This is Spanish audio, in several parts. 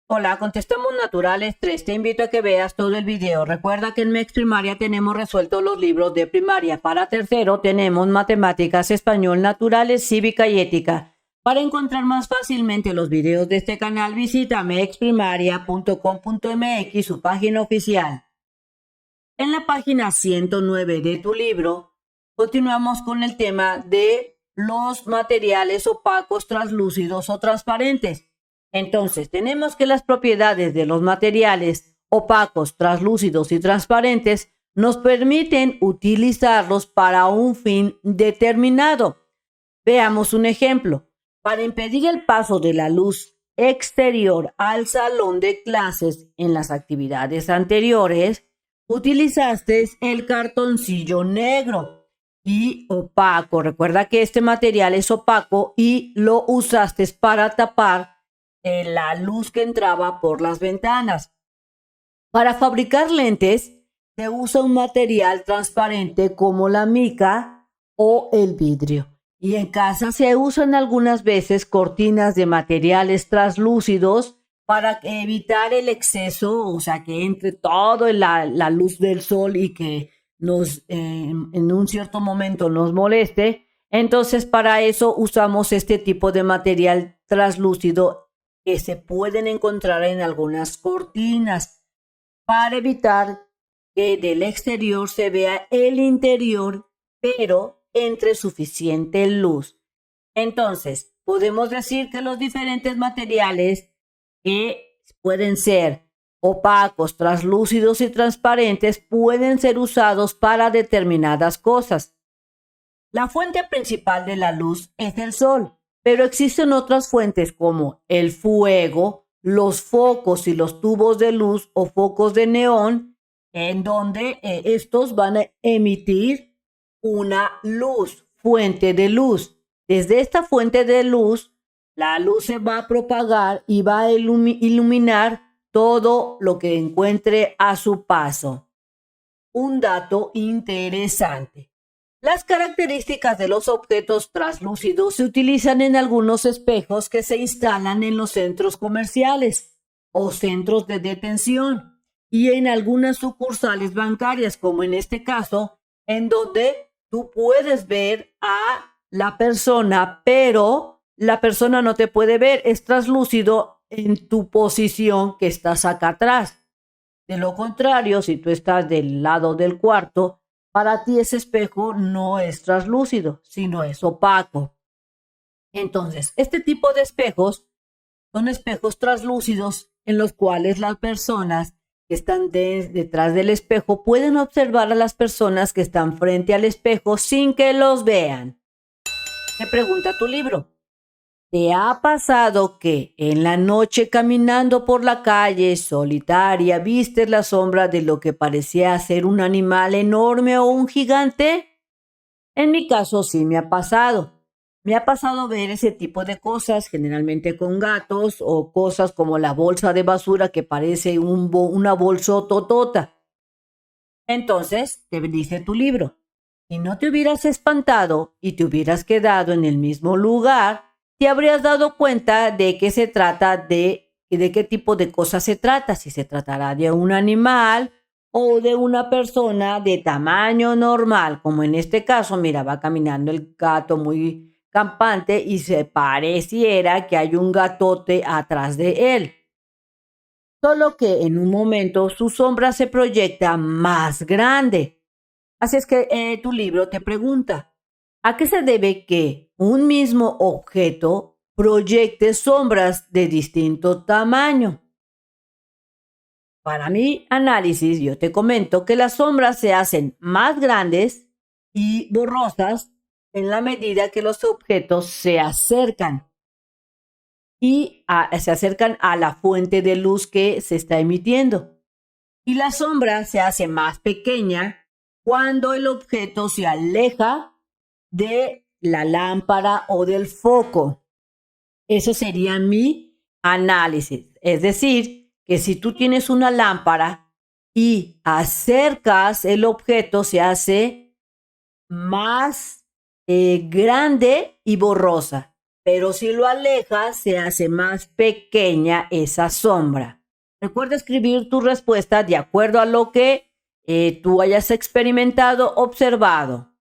Hola, contestamos naturales 3. Te invito a que veas todo el video. Recuerda que en MEX Primaria tenemos resueltos los libros de primaria. Para tercero tenemos matemáticas, español, naturales, cívica y ética. Para encontrar más fácilmente los videos de este canal, visita mexprimaria.com.mx, su página oficial. En la página 109 de tu libro, continuamos con el tema de los materiales opacos, translúcidos o transparentes. Entonces, tenemos que las propiedades de los materiales opacos, translúcidos y transparentes nos permiten utilizarlos para un fin determinado. Veamos un ejemplo. Para impedir el paso de la luz exterior al salón de clases en las actividades anteriores, utilizaste el cartoncillo negro y opaco. Recuerda que este material es opaco y lo usaste para tapar la luz que entraba por las ventanas. Para fabricar lentes se usa un material transparente como la mica o el vidrio. Y en casa se usan algunas veces cortinas de materiales translúcidos para evitar el exceso, o sea, que entre todo la luz del sol y que nos en un cierto momento nos moleste. Entonces, para eso usamos este tipo de material translúcido que se pueden encontrar en algunas cortinas para evitar que del exterior se vea el interior, pero entre suficiente luz. Entonces, podemos decir que los diferentes materiales que pueden ser opacos, translúcidos y transparentes pueden ser usados para determinadas cosas. La fuente principal de la luz es el sol, pero existen otras fuentes como el fuego, los focos y los tubos de luz o focos de neón, en donde estos van a emitir una luz, fuente de luz. Desde esta fuente de luz, la luz se va a propagar y va a iluminar todo lo que encuentre a su paso. Un dato interesante. Las características de los objetos translúcidos se utilizan en algunos espejos que se instalan en los centros comerciales o centros de detención y en algunas sucursales bancarias, como en este caso, en donde tú puedes ver a la persona, pero la persona no te puede ver, es translúcido en tu posición que estás acá atrás. De lo contrario, si tú estás del lado del cuarto, para ti ese espejo no es translúcido, sino es opaco. Entonces, este tipo de espejos son espejos translúcidos en los cuales las personas que están detrás del espejo pueden observar a las personas que están frente al espejo sin que los vean. Te pregunta tu libro. ¿Te ha pasado que en la noche caminando por la calle solitaria viste la sombra de lo que parecía ser un animal enorme o un gigante? En mi caso sí me ha pasado. Me ha pasado ver ese tipo de cosas, generalmente con gatos o cosas como la bolsa de basura que parece una bolsototota. Entonces, te dice tu libro, si no te hubieras espantado y te hubieras quedado en el mismo lugar, te habrías dado cuenta de que se trata de qué tipo de cosas se trata, si se tratará de un animal o de una persona de tamaño normal, como en este caso, mira, va caminando el gato muy campante y se pareciera que hay un gatote atrás de él. Solo que en un momento su sombra se proyecta más grande. Así es que tu libro te pregunta, ¿a qué se debe que un mismo objeto proyecte sombras de distinto tamaño? Para mi análisis, yo te comento que las sombras se hacen más grandes y borrosas en la medida que los objetos se acercan se acercan a la fuente de luz que se está emitiendo. Y la sombra se hace más pequeña cuando el objeto se aleja de la lámpara o del foco. Eso sería mi análisis. Es decir, que si tú tienes una lámpara y acercas el objeto, se hace más grande y borrosa. pero si lo alejas, se hace más pequeña esa sombra. Recuerda escribir tu respuesta de acuerdo a lo que tú hayas experimentado, observado.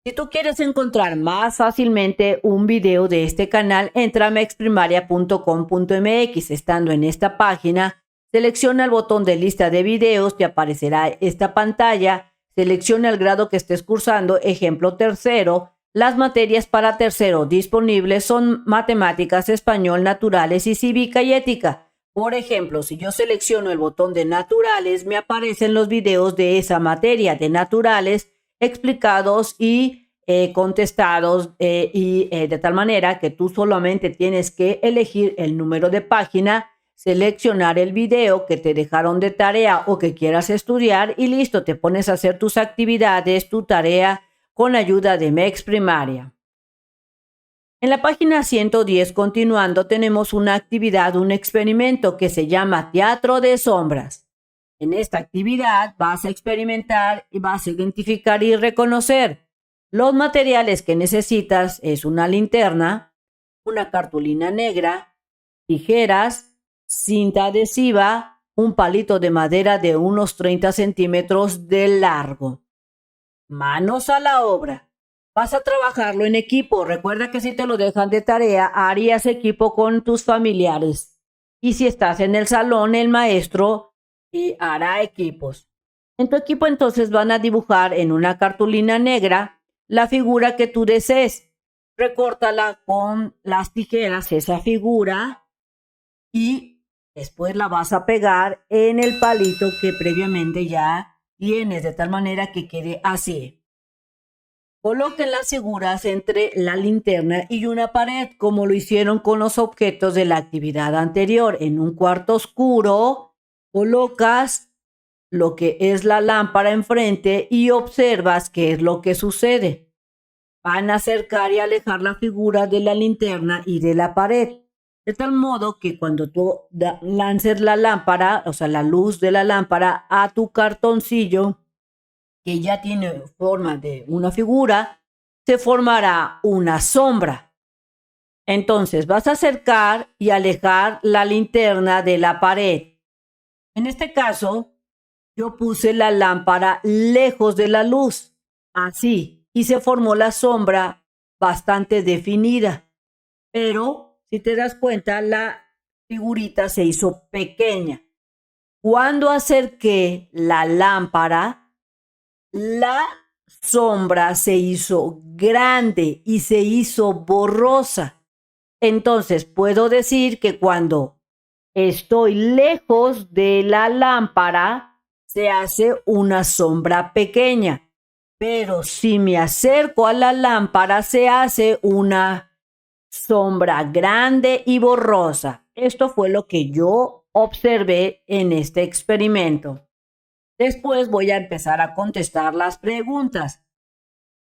Si tú quieres encontrar más fácilmente un video de este canal, entra a mexprimaria.com.mx. Estando en esta página, selecciona el botón de lista de videos, te aparecerá esta pantalla, selecciona el grado que estés cursando, ejemplo tercero. Las materias para tercero disponibles son matemáticas, español, naturales y cívica y ética. Por ejemplo, si yo selecciono el botón de naturales, me aparecen los videos de esa materia de naturales explicados y contestados de tal manera que tú solamente tienes que elegir el número de página, seleccionar el video que te dejaron de tarea o que quieras estudiar y listo, te pones a hacer tus actividades, tu tarea con ayuda de MEX Primaria. En la página 110, continuando, tenemos una actividad, un experimento que se llama Teatro de Sombras. En esta actividad vas a experimentar y vas a identificar y reconocer los materiales que necesitas. Es una linterna, una cartulina negra, tijeras, cinta adhesiva, un palito de madera de unos 30 centímetros de largo. Manos a la obra. Vas a trabajarlo en equipo. Recuerda que si te lo dejan de tarea, harías equipo con tus familiares. Y si estás en el salón, el maestro hará equipos. En tu equipo entonces van a dibujar en una cartulina negra la figura que tú desees. Recórtala con las tijeras, esa figura, y después la vas a pegar en el palito que previamente ya tienes, de tal manera que quede así. Coloquen las figuras entre la linterna y una pared, como lo hicieron con los objetos de la actividad anterior. En un cuarto oscuro, colocas lo que es la lámpara enfrente y observas qué es lo que sucede. Van a acercar y alejar la figura de la linterna y de la pared, de tal modo que cuando tú lances la lámpara, o sea, la luz de la lámpara a tu cartoncillo, que ya tiene forma de una figura, se formará una sombra. Entonces vas a acercar y alejar la linterna de la pared. En este caso, yo puse la lámpara lejos de la luz, así, y se formó la sombra bastante definida. Pero, si te das cuenta, la figurita se hizo pequeña. Cuando acerqué la lámpara, la sombra se hizo grande y se hizo borrosa. Entonces puedo decir que cuando estoy lejos de la lámpara se hace una sombra pequeña, pero si me acerco a la lámpara se hace una sombra grande y borrosa. Esto fue lo que yo observé en este experimento. Después voy a empezar a contestar las preguntas.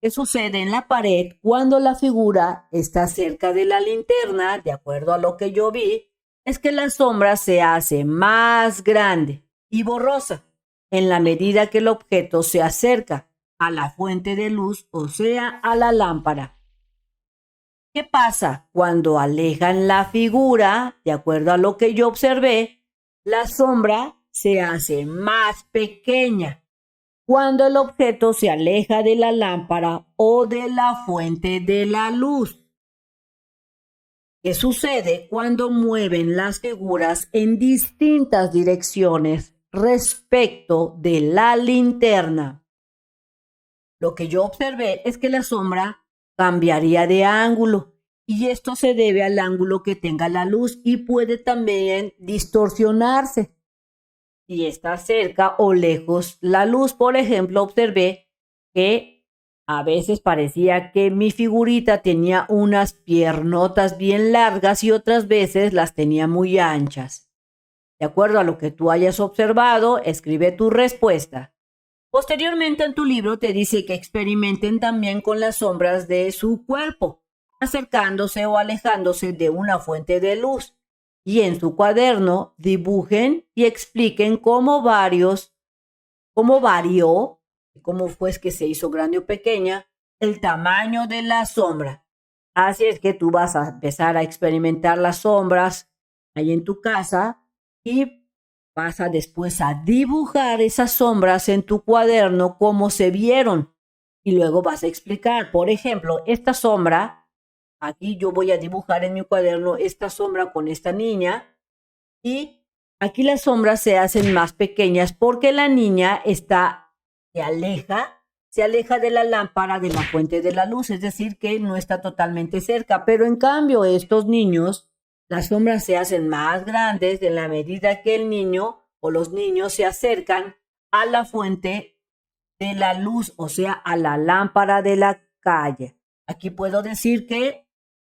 ¿Qué sucede en la pared cuando la figura está cerca de la linterna? De acuerdo a lo que yo vi, es que la sombra se hace más grande y borrosa en la medida que el objeto se acerca a la fuente de luz, o sea, a la lámpara. ¿Qué pasa cuando alejan la figura? De acuerdo a lo que yo observé, la sombra se hace más pequeña cuando el objeto se aleja de la lámpara o de la fuente de la luz. ¿Qué sucede cuando mueven las figuras en distintas direcciones respecto de la linterna? Lo que yo observé es que la sombra cambiaría de ángulo y esto se debe al ángulo que tenga la luz y puede también distorsionarse. Si está cerca o lejos la luz, por ejemplo, observé que a veces parecía que mi figurita tenía unas piernotas bien largas y otras veces las tenía muy anchas. De acuerdo a lo que tú hayas observado, escribe tu respuesta. Posteriormente en tu libro te dice que experimenten también con las sombras de su cuerpo, acercándose o alejándose de una fuente de luz. Y en su cuaderno dibujen y expliquen cómo varió, cómo fue que se hizo grande o pequeña, el tamaño de la sombra. Así es que tú vas a empezar a experimentar las sombras ahí en tu casa y vas a después a dibujar esas sombras en tu cuaderno como se vieron. Y luego vas a explicar, por ejemplo, esta sombra, aquí yo voy a dibujar en mi cuaderno esta sombra con esta niña y aquí las sombras se hacen más pequeñas porque la niña se aleja de la lámpara de la fuente de la luz, es decir, que no está totalmente cerca. Pero en cambio, estos niños, las sombras se hacen más grandes en la medida que el niño o los niños se acercan a la fuente de la luz, o sea, a la lámpara de la calle. Aquí puedo decir que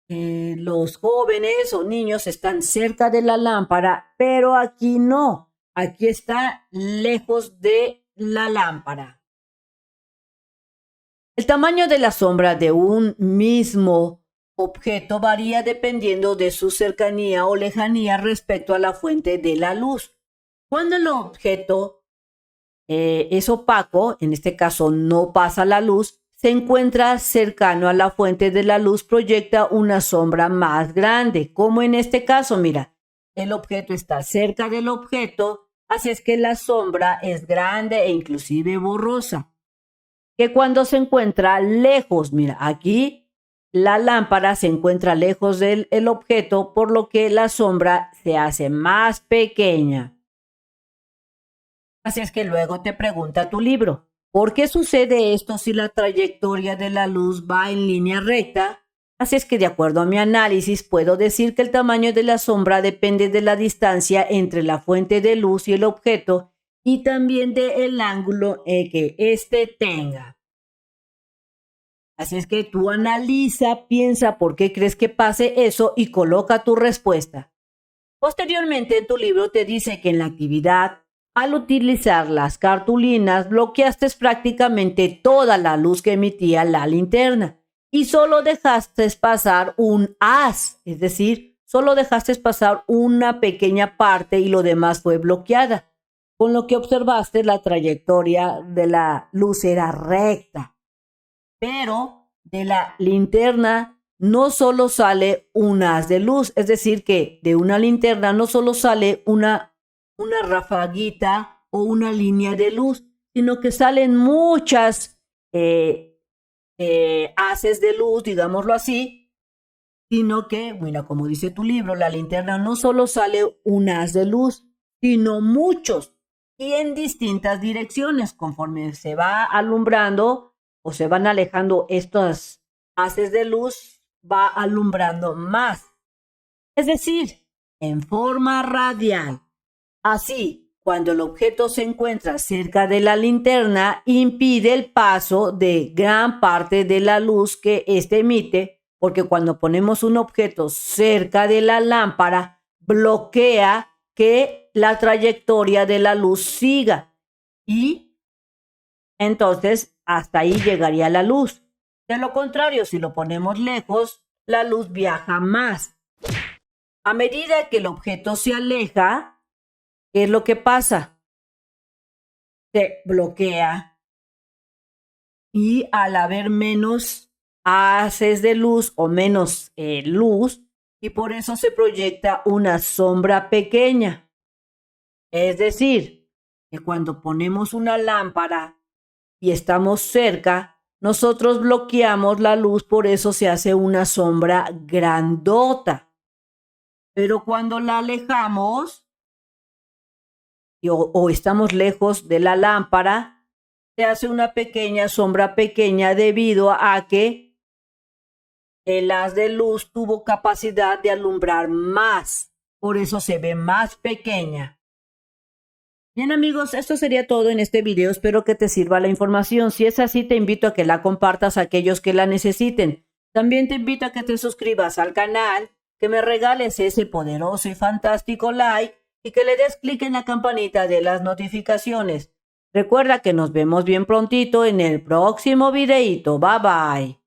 los jóvenes o niños están cerca de la lámpara, pero aquí no. Aquí está lejos de la lámpara. El tamaño de la sombra de un mismo objeto varía dependiendo de su cercanía o lejanía respecto a la fuente de la luz. Cuando el objeto es opaco, en este caso no pasa la luz, se encuentra cercano a la fuente de la luz, proyecta una sombra más grande, como en este caso, mira, el objeto está cerca del objeto, así es que la sombra es grande e inclusive borrosa. Que cuando se encuentra lejos, mira, aquí la lámpara se encuentra lejos del objeto, por lo que la sombra se hace más pequeña. Así es que luego te pregunta tu libro, ¿por qué sucede esto si la trayectoria de la luz va en línea recta? Así es que de acuerdo a mi análisis puedo decir que el tamaño de la sombra depende de la distancia entre la fuente de luz y el objeto y también del ángulo que éste tenga. Así es que tú analiza, piensa por qué crees que pase eso y coloca tu respuesta. Posteriormente en tu libro te dice que en la actividad, al utilizar las cartulinas, bloqueaste prácticamente toda la luz que emitía la linterna y solo dejaste pasar un haz, es decir, solo dejaste pasar una pequeña parte y lo demás fue bloqueada, con lo que observaste la trayectoria de la luz era recta. Pero de la linterna no solo sale un haz de luz, es decir, que de una linterna no solo sale una rafaguita o una línea de luz, sino que salen muchas haces de luz, digámoslo así, sino que, bueno, como dice tu libro, la linterna no solo sale un haz de luz, sino muchos y en distintas direcciones. Conforme se va alumbrando o se van alejando estos haces de luz, va alumbrando más. Es decir, en forma radial. Así, cuando el objeto se encuentra cerca de la linterna, impide el paso de gran parte de la luz que éste emite, porque cuando ponemos un objeto cerca de la lámpara, bloquea que la trayectoria de la luz siga. Y entonces, hasta ahí llegaría la luz. De lo contrario, si lo ponemos lejos, la luz viaja más. A medida que el objeto se aleja, ¿qué es lo que pasa? Se bloquea y al haber menos haces de luz o menos luz, y por eso se proyecta una sombra pequeña. Es decir, que cuando ponemos una lámpara y estamos cerca, nosotros bloqueamos la luz, por eso se hace una sombra grandota. Pero cuando la alejamos o estamos lejos de la lámpara, se hace una pequeña sombra pequeña debido a que el haz de luz tuvo capacidad de alumbrar más. Por eso se ve más pequeña. Bien amigos, esto sería todo en este video. Espero que te sirva la información. Si es así, te invito a que la compartas a aquellos que la necesiten. También te invito a que te suscribas al canal, que me regales ese poderoso y fantástico like y que le des clic en la campanita de las notificaciones. Recuerda que nos vemos bien prontito en el próximo videito. Bye bye.